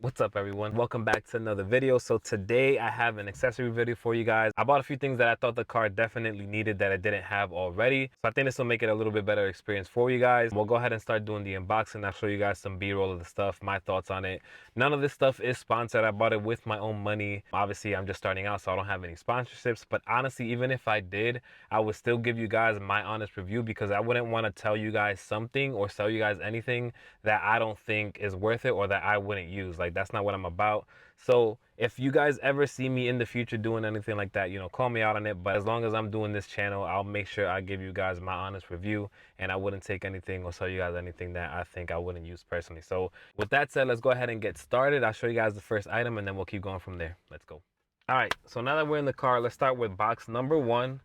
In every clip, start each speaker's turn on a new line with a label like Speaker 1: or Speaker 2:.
Speaker 1: What's up, everyone? Welcome back to another video. So today I have an accessory video for you guys. I bought a few things that I thought the car definitely needed that I didn't have already. So I think this will make it a little bit better experience for you guys. We'll go ahead and start doing the unboxing. I'll show you guys some B-roll of the stuff, my thoughts on it. None of this stuff is sponsored. I bought it with my own money. Obviously, I'm just starting out, so I don't have any sponsorships. But honestly, even if I did, I would still give you guys my honest review because I wouldn't want to tell you guys something or sell you guys anything that I don't think is worth it or that I wouldn't use. Like, that's not what I'm about. So if you guys ever see me in the future doing anything like that, call me out on it. But as long as I'm doing this channel, I'll make sure I give you guys my honest review, and I wouldn't take anything or sell you guys anything that I think I wouldn't use personally. So with that said, let's go ahead and get started. I'll show you guys the first item and then we'll keep going from there. Let's go. All right, so now that we're in the car, let's start with box number 1.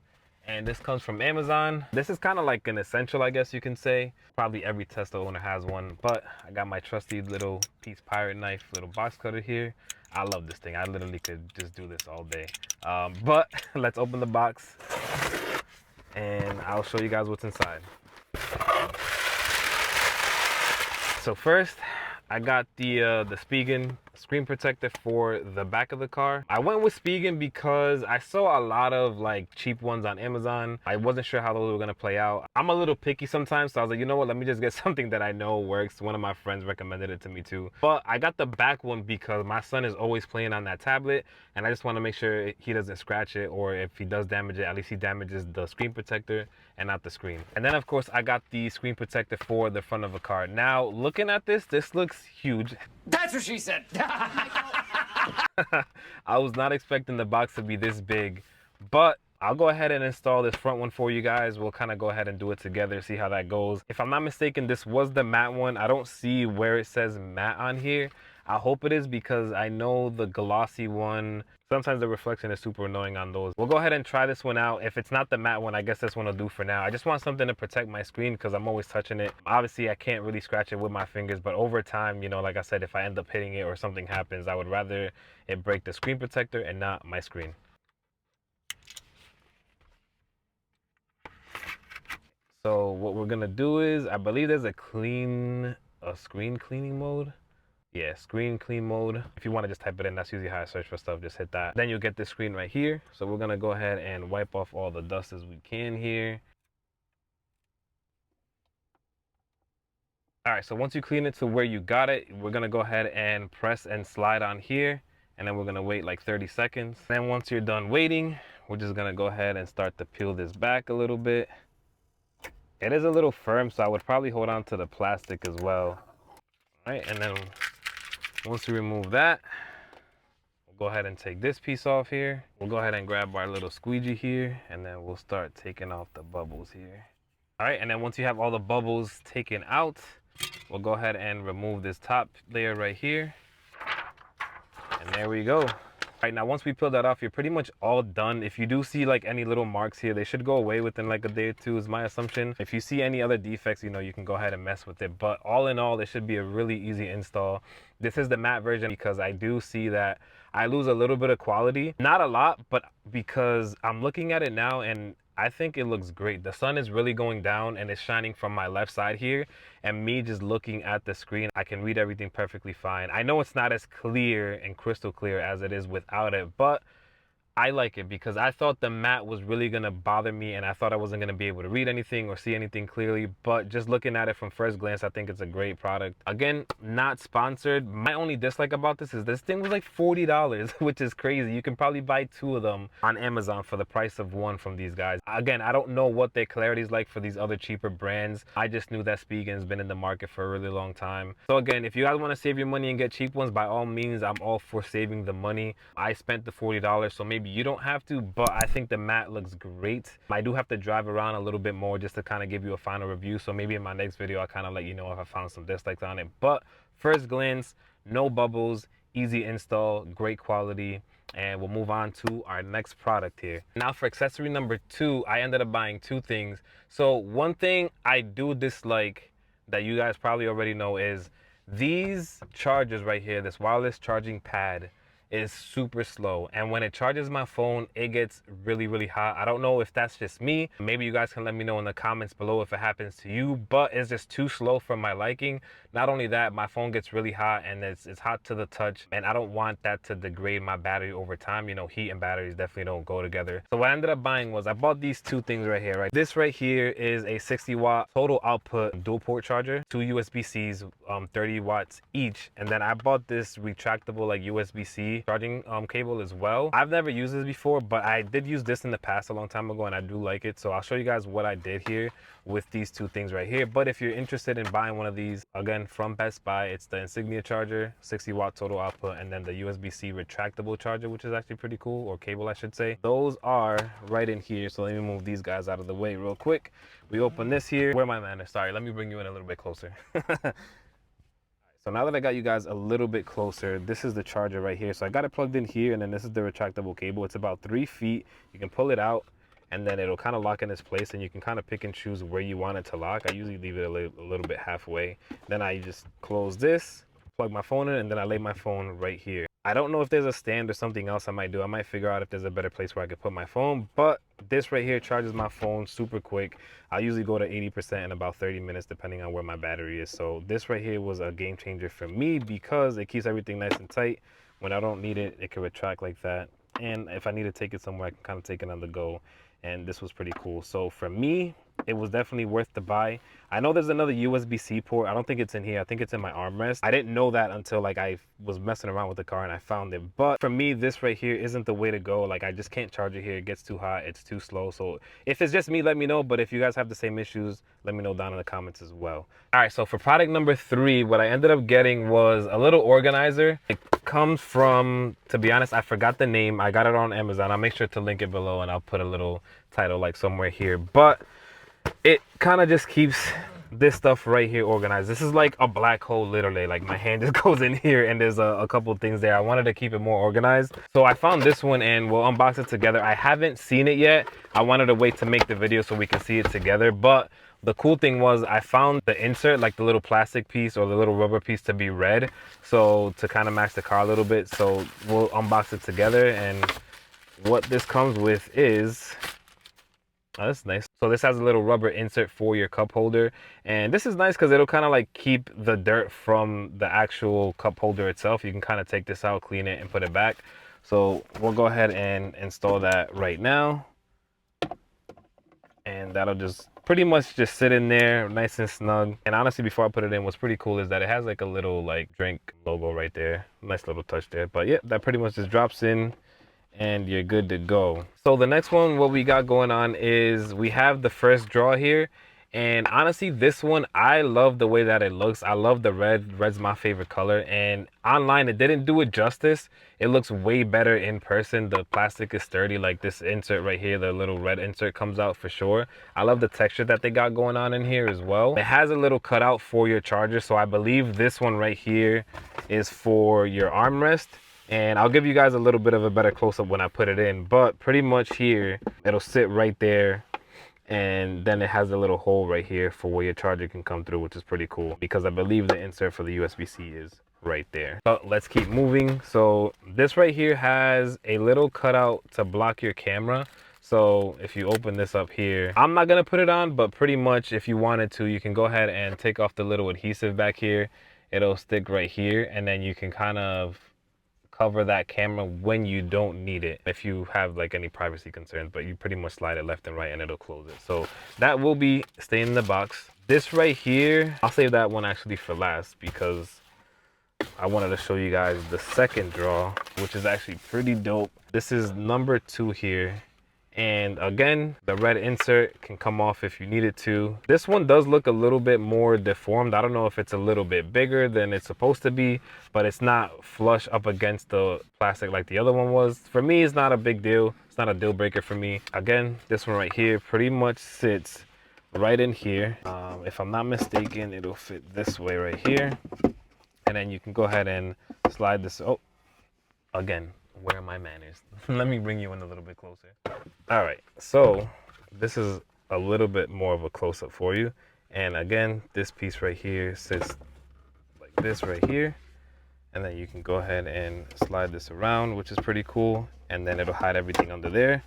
Speaker 1: And this comes from Amazon. This is kind of like an essential, I guess you can say. Probably every Tesla owner has one, but I got my trusty little piece pirate knife, little box cutter here. I love this thing. I literally could just do this all day. But let's open the box and I'll show you guys what's inside. So first, I got the Spigen screen protector for the back of the car. I went with Spigen because I saw a lot of like cheap ones on Amazon. I wasn't sure how those were gonna play out. I'm a little picky sometimes, so I was like, you know what, let me just get something that I know works. One of my friends recommended it to me too. But I got the back one because my son is always playing on that tablet, and I just want to make sure he doesn't scratch it, or if he does damage it, at least he damages the screen protector and not the screen. And then of course I got the screen protector for the front of the car. Now looking at this looks huge.
Speaker 2: That's what she said.
Speaker 1: I was not expecting the box to be this big, but I'll go ahead and install this front one for you guys. We'll kind of go ahead and do it together, see how that goes. If I'm not mistaken, this was the matte one. I don't see where it says matte on here. I hope it is because I know the glossy one, sometimes the reflection is super annoying on those. We'll go ahead and try this one out. If it's not the matte one, I guess this one will do for now. I just want something to protect my screen because I'm always touching it. Obviously, I can't really scratch it with my fingers, but over time, like I said, if I end up hitting it or something happens, I would rather it break the screen protector and not my screen. So what we're gonna do is, I believe there's a screen cleaning mode. Yeah, screen clean mode. If you want to just type it in, that's usually how I search for stuff. Just hit that. Then you'll get this screen right here. So we're gonna go ahead and wipe off all the dust as we can here. All right, so once you clean it to where you got it, we're gonna go ahead and press and slide on here, and then we're gonna wait like 30 seconds. Then once you're done waiting, we're just gonna go ahead and start to peel this back a little bit. It is a little firm, so I would probably hold on to the plastic as well. All right, and then once we remove that, we'll go ahead and take this piece off here. We'll go ahead and grab our little squeegee here, and then we'll start taking off the bubbles here. All right, and then once you have all the bubbles taken out, we'll go ahead and remove this top layer right here. And there we go. All right, now once we peel that off, you're pretty much all done. If you do see like any little marks here, they should go away within like a day or two is my assumption. If you see any other defects, you can go ahead and mess with it. But all in all, it should be a really easy install. This is the matte version because I do see that I lose a little bit of quality. Not a lot, but because I'm looking at it now and I think it looks great. The sun is really going down and it's shining from my left side here, and me just looking at the screen, I can read everything perfectly fine. I know it's not as clear and crystal clear as it is without it, but I like it because I thought the matte was really gonna bother me and I thought I wasn't gonna be able to read anything or see anything clearly, but just looking at it from first glance, I think it's a great product. Again, not sponsored. My only dislike about this is this thing was like $40, which is crazy. You can probably buy 2 of them on Amazon for the price of 1 from these guys. Again, I don't know what their clarity is like for these other cheaper brands. I just knew that Spigen's been in the market for a really long time. So again, if you guys want to save your money and get cheap ones, by all means, I'm all for saving the money. I spent the $40, so maybe you don't have to, but I think the matte looks great. I do have to drive around a little bit more just to kind of give you a final review, so maybe in my next video I'll kind of let you know if I found some dislikes on it. But first glance, no bubbles, easy install, great quality, and we'll move on to our next product here. Now for accessory number 2, I ended up buying 2 things. So one thing I do dislike that you guys probably already know is these chargers right here, this wireless charging pad. is super slow, and when it charges my phone, it gets really hot. I don't know if that's just me. Maybe you guys can let me know in the comments below if it happens to you, but it's just too slow for my liking. Not only that, my phone gets really hot, and it's hot to the touch, and I don't want that to degrade my battery over time. You know, heat and batteries definitely don't go together. So what I ended up buying was, I bought these two things right here, right? This right here is a 60-watt total output dual port charger, two USB-Cs, 30 watts each, and then I bought this retractable like USB-C charging cable as well. I've never used this before, but I did use this in the past a long time ago, and I do like it. So I'll show you guys what I did here with these two things right here. But if you're interested in buying one of these, again, from Best Buy, it's the Insignia charger, 60-watt total output, and then the USB-C retractable charger, which is actually pretty cool, or cable I should say. Those are right in here. So let me move these guys out of the way real quick. We open this here. Where am I, man? Sorry, let me bring you in a little bit closer. So now that I got you guys a little bit closer, this is the charger right here. So I got it plugged in here, and then this is the retractable cable. It's about 3 feet. You can pull it out, and then it'll kind of lock in its place, and you can kind of pick and choose where you want it to lock. I usually leave it a little bit halfway. Then I just close this, plug my phone in, and then I lay my phone right here. I don't know if there's a stand or something else I might do. I might figure out if there's a better place where I could put my phone, but this right here charges my phone super quick. I usually go to 80% in about 30 minutes depending on where my battery is. So this right here was a game changer for me because it keeps everything nice and tight. When I don't need it, it can retract like that. And if I need to take it somewhere, I can kind of take it on the go. And this was pretty cool. So for me, it was definitely worth the buy. I know there's another USB-C port. I don't think it's in here. I think it's in my armrest. I didn't know that until like I was messing around with the car and I found it. But for me, this right here isn't the way to go. Like, I just can't charge it here. It gets too hot. It's too slow. So if it's just me, let me know. But if you guys have the same issues, let me know down in the comments as well. All right, so for product number 3, what I ended up getting was a little organizer. It comes from, to be honest, I forgot the name. I got it on Amazon. I'll make sure to link it below, and I'll put a little title like somewhere here. But it kind of just keeps this stuff right here organized. This is like a black hole, literally. Like, my hand just goes in here, and there's a couple things there. I wanted to keep it more organized, so I found this one, and we'll unbox it together. I haven't seen it yet. I wanted to wait to make the video so we can see it together. But the cool thing was, I found the insert, like the little plastic piece or the little rubber piece, to be red, so to kind of match the car a little bit. So we'll unbox it together, and what this comes with is, oh, that's nice. So this has a little rubber insert for your cup holder, and this is nice because it'll kind of like keep the dirt from the actual cup holder itself. You can kind of take this out, clean it, and put it back. So we'll go ahead and install that right now, and that'll just pretty much just sit in there nice and snug. And honestly, before I put it in, what's pretty cool is that it has like a little like drink logo right there. Nice little touch there. But yeah, that pretty much just drops in, and you're good to go. So the next one, what we got going on is we have the first draw here, and honestly, this one, I love the way that it looks. I love the red. Red's my favorite color, and online it didn't do it justice. It looks way better in person. The plastic is sturdy. Like, this insert right here, the little red insert, comes out for sure. I love the texture that they got going on in here as well. It has a little cutout for your charger, so I believe this one right here is for your armrest. And I'll give you guys a little bit of a better close-up when I put it in, but pretty much here it'll sit right there, and then it has a little hole right here for where your charger can come through, which is pretty cool because I believe the insert for the USB-C is right there. So let's keep moving. So this right here has a little cutout to block your camera. So if you open this up here, I'm not gonna put it on, but pretty much if you wanted to, you can go ahead and take off the little adhesive back here. It'll stick right here, and then you can kind of cover that camera when you don't need it, if you have like any privacy concerns. But you pretty much slide it left and right, and it'll close it. So that will be staying in the box. This right here, I'll save that one actually for last because I wanted to show you guys the second draw, which is actually pretty dope. This is number 2 here. And again, the red insert can come off if you need it to. This one does look a little bit more deformed. I don't know if it's a little bit bigger than it's supposed to be, but it's not flush up against the plastic like the other one was. For me, it's not a big deal. It's not a deal breaker for me. Again, this one right here pretty much sits right in here. If I'm not mistaken, it'll fit this way right here. And then you can go ahead and slide this. Oh, again, where are my manners? Let me bring you in a little bit closer. All right, so this is a little bit more of a close-up for you. And again, this piece right here sits like this right here. And then you can go ahead and slide this around, which is pretty cool. And then it'll hide everything under there.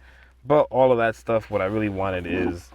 Speaker 1: But all of that stuff, what I really wanted is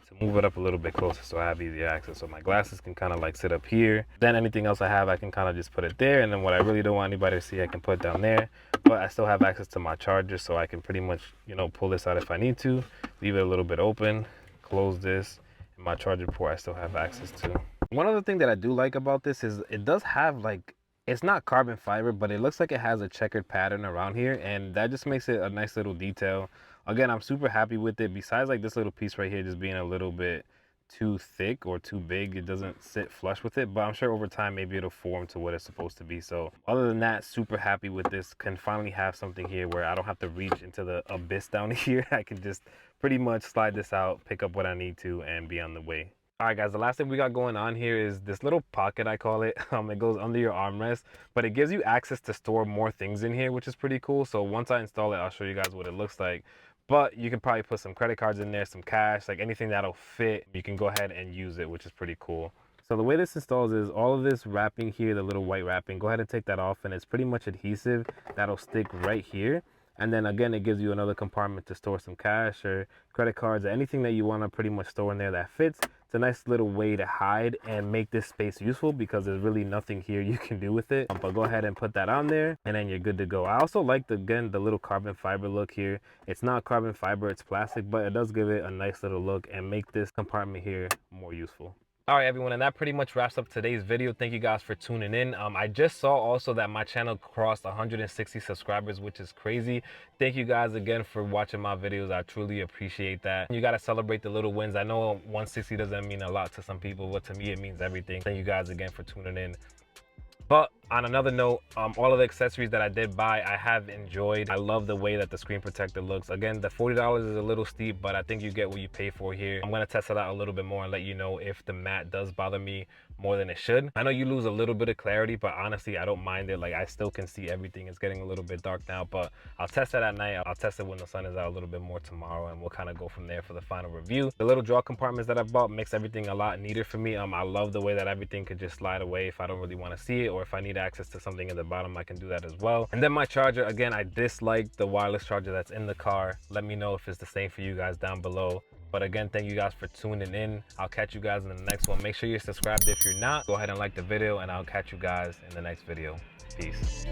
Speaker 1: to move it up a little bit closer so I have easy access. So my glasses can kind of like sit up here. Then anything else I have, I can kind of just put it there. And then what I really don't want anybody to see, I can put down there. But I still have access to my charger, so I can pretty much, you know, pull this out if I need to. Leave it a little bit open, close this. And my charger port I still have access to. One other thing that I do like about this is it does have like, it's not carbon fiber, but it looks like it has a checkered pattern around here, and that just makes it a nice little detail. Again, I'm super happy with it. Besides like this little piece right here just being a little bit too thick or too big, it doesn't sit flush with it, but I'm sure over time maybe it'll form to what it's supposed to be. So other than that, super happy with this. Can finally have something here where I don't have to reach into the abyss down here. I can just pretty much slide this out, pick up what I need to, and be on the way. All right, guys, the last thing we got going on here is this little pocket, I call it. It goes under your armrest, but it gives you access to store more things in here, which is pretty cool. So once I install it, I'll show you guys what it looks like. But you can probably put some credit cards in there, some cash, like anything that'll fit. You can go ahead and use it, which is pretty cool. So the way this installs is all of this wrapping here, the little white wrapping, go ahead and take that off, and it's pretty much adhesive that'll stick right here. And then again, it gives you another compartment to store some cash or credit cards or anything that you want to pretty much store in there that fits. It's a nice little way to hide and make this space useful because there's really nothing here you can do with it. But go ahead and put that on there and then you're good to go. I also like the little carbon fiber look here. It's not carbon fiber, it's plastic, but it does give it a nice little look and make this compartment here more useful. All right, everyone, and that pretty much wraps up today's video. Thank you guys for tuning in. I just saw also that my channel crossed 160 subscribers, which is crazy. Thank you guys again for watching my videos. I truly appreciate that. You got to celebrate the little wins. I know 160 doesn't mean a lot to some people, but to me it means everything. Thank you guys again for tuning in. But on another note, all of the accessories that I did buy, I have enjoyed. I love the way that the screen protector looks. Again, the $40 is a little steep, but I think you get what you pay for here. I'm gonna test it out a little bit more and let you know if the matte does bother me more than it should. I know you lose a little bit of clarity, but honestly, I don't mind it. Like, I still can see everything. It's getting a little bit dark now, but I'll test it at night. I'll test it when the sun is out a little bit more tomorrow, and we'll kind of go from there for the final review. The little drawer compartments that I bought makes everything a lot neater for me. I love the way that everything could just slide away if I don't really want to see it, or if I need access to something in the bottom, I can do that as well. And then my charger, again, I dislike the wireless charger that's in the car. Let me know if it's the same for you guys down below. But again, thank you guys for tuning in. I'll catch you guys in the next one. Make sure you're subscribed if you're not. Go ahead and like the video, and I'll catch you guys in the next video. Peace.